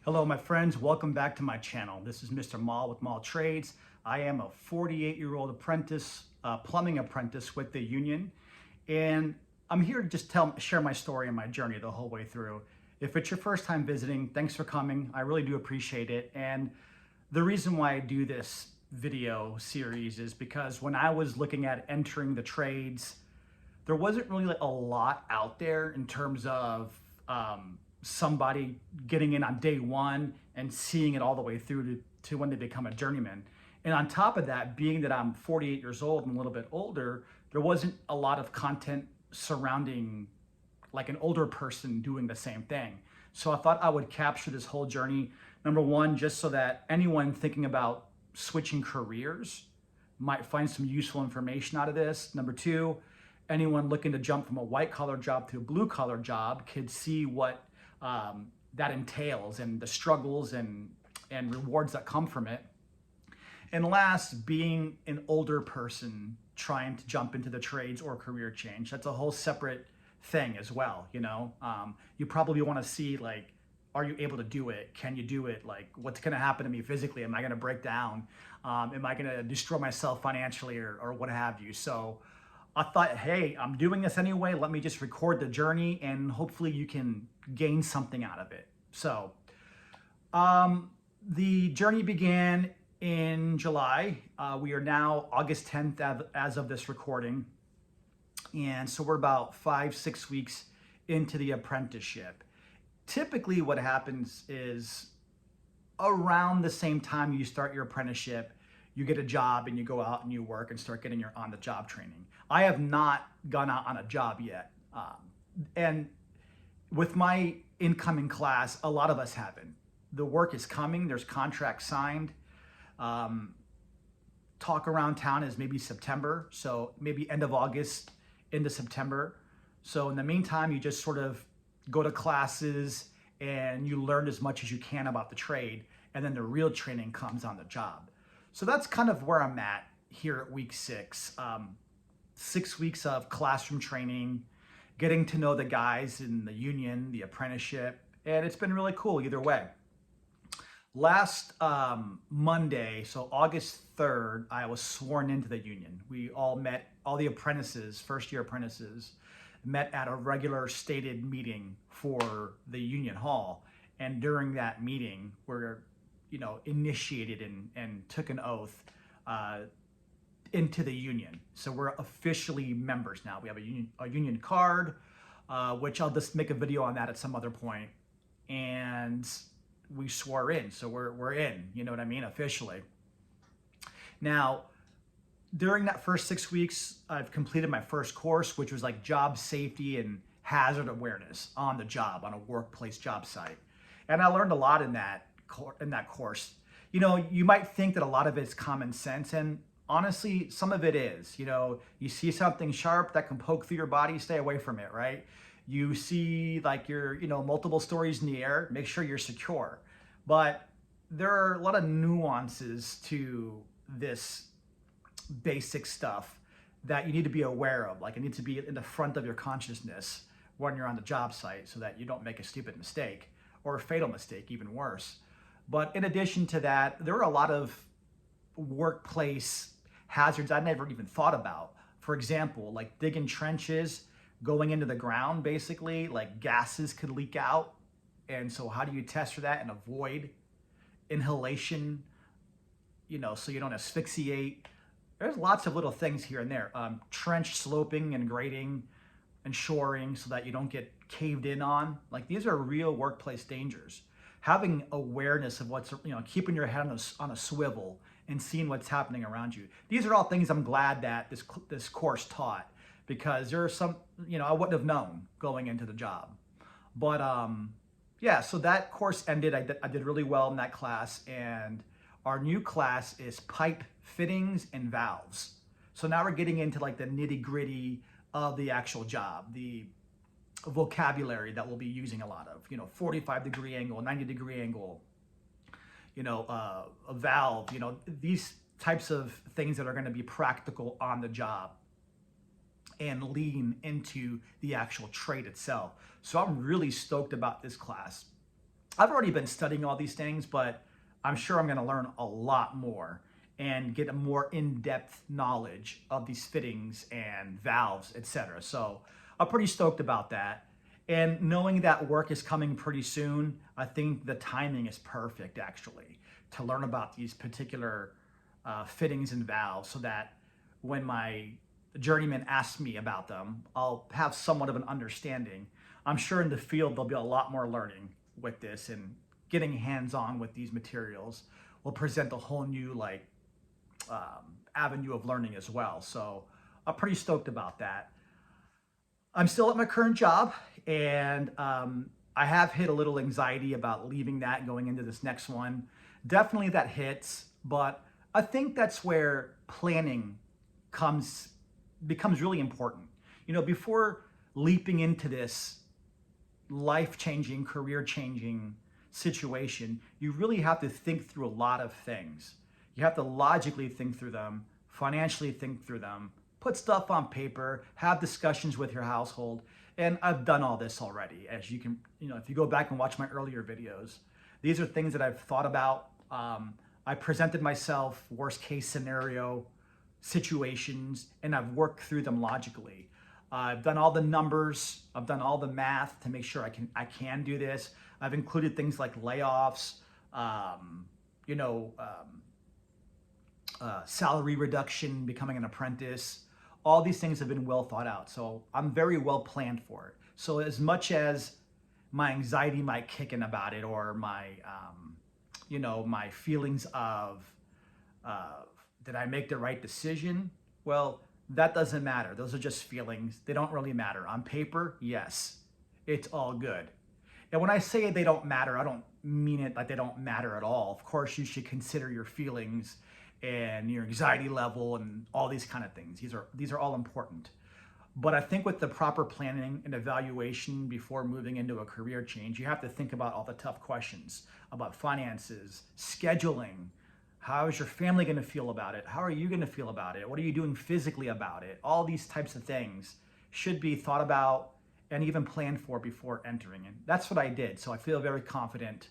Hello, my friends. Welcome back to my channel. This is Mr. Mall with Mall Trades. I am a 48-year-old apprentice, plumbing apprentice with the union, and I'm here to just share my story and my journey the whole way through. If it's your first time visiting, thanks for coming. I really do appreciate it. And the reason why I do this video series is because when I was looking at entering the trades, there wasn't really a lot out there in terms of somebody getting in on day one and seeing it all the way through to when they become a journeyman. And on top of that, being that I'm 48 years old and a little bit older, there wasn't a lot of content surrounding like an older person doing the same thing. So I thought I would capture this whole journey. Number one, just so that anyone thinking about switching careers might find some useful information out of this. Number two, anyone looking to jump from a white collar job to a blue collar job could see what that entails and the struggles and rewards that come from it. And last, being an older person trying to jump into the trades or career change. That's a whole separate thing as well. You probably want to see, like, are you able to do it? Can you do it? Like, what's going to happen to me physically? Am I going to break down? Am I going to destroy myself financially or what have you? So I thought, hey, I'm doing this anyway. Let me just record the journey and hopefully you can gain something out of it. So the journey began in July. We are now August 10th as of this recording. And so we're about 5-6 weeks into the apprenticeship. Typically what happens is around the same time you start your apprenticeship, you get a job and you go out and you work and start getting your on-the-job training. I have not gone out on a job yet. And with my incoming class, a lot of us haven't. The work is coming, there's contracts signed. Talk around town is maybe September, so maybe end of August into September. So in the meantime, you just sort of go to classes and you learn as much as you can about the trade, and then the real training comes on the job. So that's kind of where I'm at here at week 6. 6 weeks of classroom training, getting to know the guys in the union, the apprenticeship, and it's been really cool either way. Last Monday, so August 3rd, I was sworn into the union. We all met, all the apprentices, first-year apprentices, met at a regular stated meeting for the union hall. And during that meeting, we're initiated and took an oath into the union. So we're officially members now. We have a union card, which I'll just make a video on that at some other point. And we swore in, so we're in, you know what I mean, officially. Now, during that first 6 weeks, I've completed my first course, which was like job safety and hazard awareness on the job, on a workplace job site. And I learned a lot in that course. You might think that a lot of it's common sense, and honestly, some of it is. You see something sharp that can poke through your body, stay away from it, right? You see like multiple stories in the air, make sure you're secure. But there are a lot of nuances to this basic stuff that you need to be aware of. Like, it needs to be in the front of your consciousness when you're on the job site so that you don't make a stupid mistake or a fatal mistake, even worse. But in addition to that, there are a lot of workplace hazards I never even thought about. For example, like digging trenches, going into the ground, basically, like gases could leak out. And so how do you test for that and avoid inhalation, so you don't asphyxiate? There's lots of little things here and there. Trench sloping and grading and shoring so that you don't get caved in on. Like, these are real workplace dangers. Having awareness of what's, keeping your head on a swivel and seeing what's happening around you. These are all things I'm glad that this course taught, because there are some, I wouldn't have known going into the job. But yeah, so that course ended. I did really well in that class, and our new class is pipe fittings and valves. So now we're getting into like the nitty-gritty of the actual job, the vocabulary that we'll be using a lot of, 45-degree angle, 90-degree angle, a valve, these types of things that are going to be practical on the job and lean into the actual trade itself. So I'm really stoked about this class. I've already been studying all these things, but I'm sure I'm going to learn a lot more and get a more in-depth knowledge of these fittings and valves, etc. So I'm pretty stoked about that. And knowing that work is coming pretty soon, I think the timing is perfect actually to learn about these particular fittings and valves so that when my journeyman asks me about them, I'll have somewhat of an understanding. I'm sure in the field there'll be a lot more learning with this, and getting hands-on with these materials will present a whole new avenue of learning as well. So I'm pretty stoked about that. I'm still at my current job, and I have hit a little anxiety about leaving that going into this next one. Definitely that hits, but I think that's where planning becomes really important. You know, before leaping into this life-changing, career-changing situation, you really have to think through a lot of things. You have to logically think through them, financially think through them, put stuff on paper, have discussions with your household. And I've done all this already, as you can, if you go back and watch my earlier videos, these are things that I've thought about. I presented myself worst case scenario situations, and I've worked through them logically. I've done all the numbers, I've done all the math to make sure I can do this. I've included things like layoffs, salary reduction, becoming an apprentice. All these things have been well thought out. So I'm very well planned for it. So as much as my anxiety might kick in about it, or my, my feelings of, did I make the right decision? Well, that doesn't matter. Those are just feelings. They don't really matter. On paper, yes, it's all good. And when I say they don't matter, I don't mean it like they don't matter at all. Of course, you should consider your feelings and your anxiety level and all these kind of things. These are all important. But I think with the proper planning and evaluation before moving into a career change, you have to think about all the tough questions about finances, scheduling. How is your family going to feel about it? How are you going to feel about it? What are you doing physically about it? All these types of things should be thought about and even planned for before entering. And that's what I did. So I feel very confident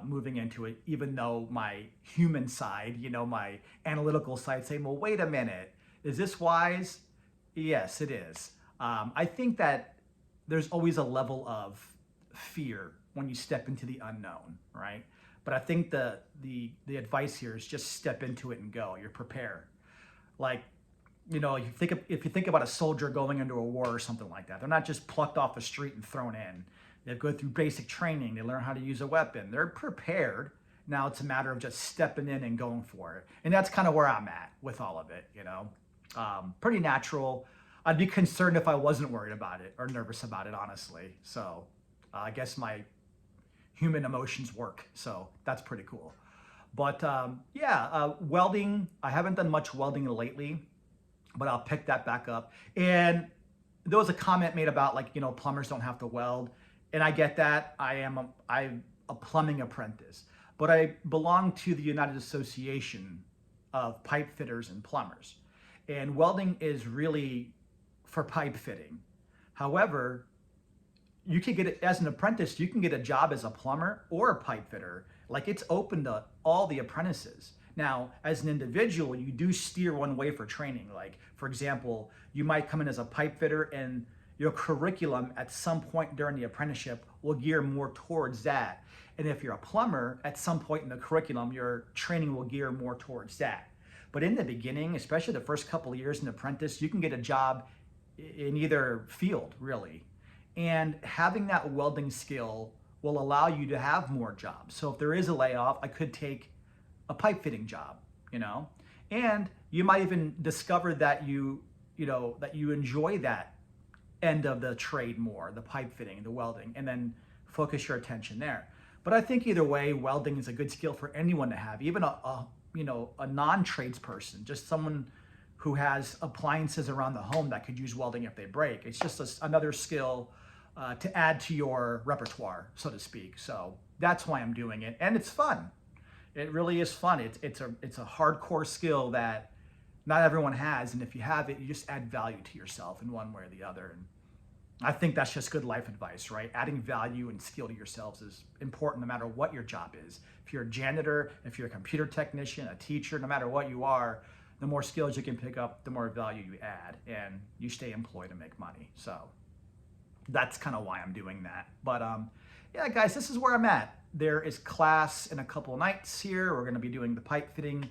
moving into it, even though my human side, my analytical side saying, well, wait a minute, is this wise? Yes, it is. I think that there's always a level of fear when you step into the unknown, right? But I think the advice here is just step into it and go. You're prepared. Like, if you think about a soldier going into a war or something like that, they're not just plucked off the street and thrown in. They go through basic training. They learn how to use a weapon. They're prepared. Now it's a matter of just stepping in and going for it. And that's kind of where I'm at with all of it, pretty natural. I'd be concerned if I wasn't worried about it or nervous about it, honestly. So I guess my human emotions work. So that's pretty cool. But welding, I haven't done much welding lately, but I'll pick that back up. And there was a comment made about plumbers don't have to weld. And I get that. I'm a plumbing apprentice, but I belong to the United Association of Pipe Fitters and Plumbers. And welding is really for pipe fitting. However, you can get it as an apprentice, you can get a job as a plumber or a pipe fitter. Like, it's open to all the apprentices. Now, as an individual, you do steer one way for training. Like, for example, you might come in as a pipe fitter and your curriculum at some point during the apprenticeship will gear more towards that. And if you're a plumber, at some point in the curriculum, your training will gear more towards that. But in the beginning, especially the first couple of years as an apprentice, you can get a job in either field, really. And having that welding skill will allow you to have more jobs. So if there is a layoff, I could take a pipe fitting job, and you might even discover that you enjoy that end of the trade more, the pipe fitting, the welding, and then focus your attention there. But I think either way, welding is a good skill for anyone to have, even a non-tradesperson, just someone who has appliances around the home that could use welding if they break. It's just another skill to add to your repertoire, so to speak. So that's why I'm doing it, and it's fun. It really is fun. It's a hardcore skill that not everyone has, and if you have it, you just add value to yourself in one way or the other. And I think that's just good life advice, right? Adding value and skill to yourselves is important no matter what your job is. If you're a janitor, if you're a computer technician, a teacher, no matter what you are, the more skills you can pick up, the more value you add, and you stay employed and make money. So that's kind of why I'm doing that. But yeah, guys, this is where I'm at. There is class in a couple of nights here. We're going to be doing the pipe fittings.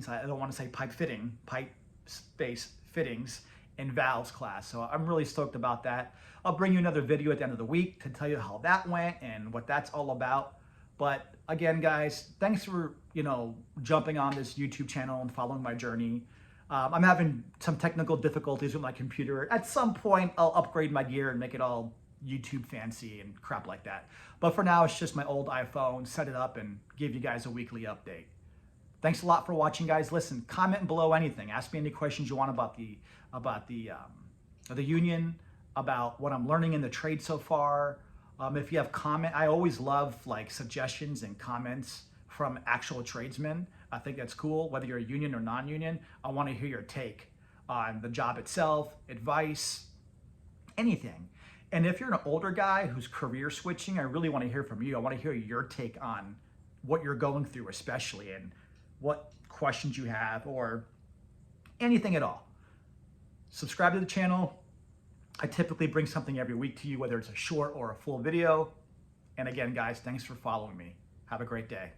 I don't want to say pipe fitting, pipe space fittings and valves class. So I'm really stoked about that. I'll bring you another video at the end of the week to tell you how that went and what that's all about. But again, guys, thanks for, jumping on this YouTube channel and following my journey. I'm having some technical difficulties with my computer. At some point, I'll upgrade my gear and make it all YouTube fancy and crap like that. But for now, it's just my old iPhone, set it up and give you guys a weekly update. Thanks a lot for watching, guys. Listen, comment below anything. Ask me any questions you want about the union, about what I'm learning in the trade so far. If you have comment, I always love suggestions and comments from actual tradesmen. I think that's cool, whether you're a union or non-union. I want to hear your take on the job itself, advice, anything. And if you're an older guy who's career switching, I really want to hear from you. I want to hear your take on what you're going through, especially, and what questions you have or anything at all. Subscribe to the channel. I typically bring something every week to you, whether it's a short or a full video. And again, guys, thanks for following me. Have a great day.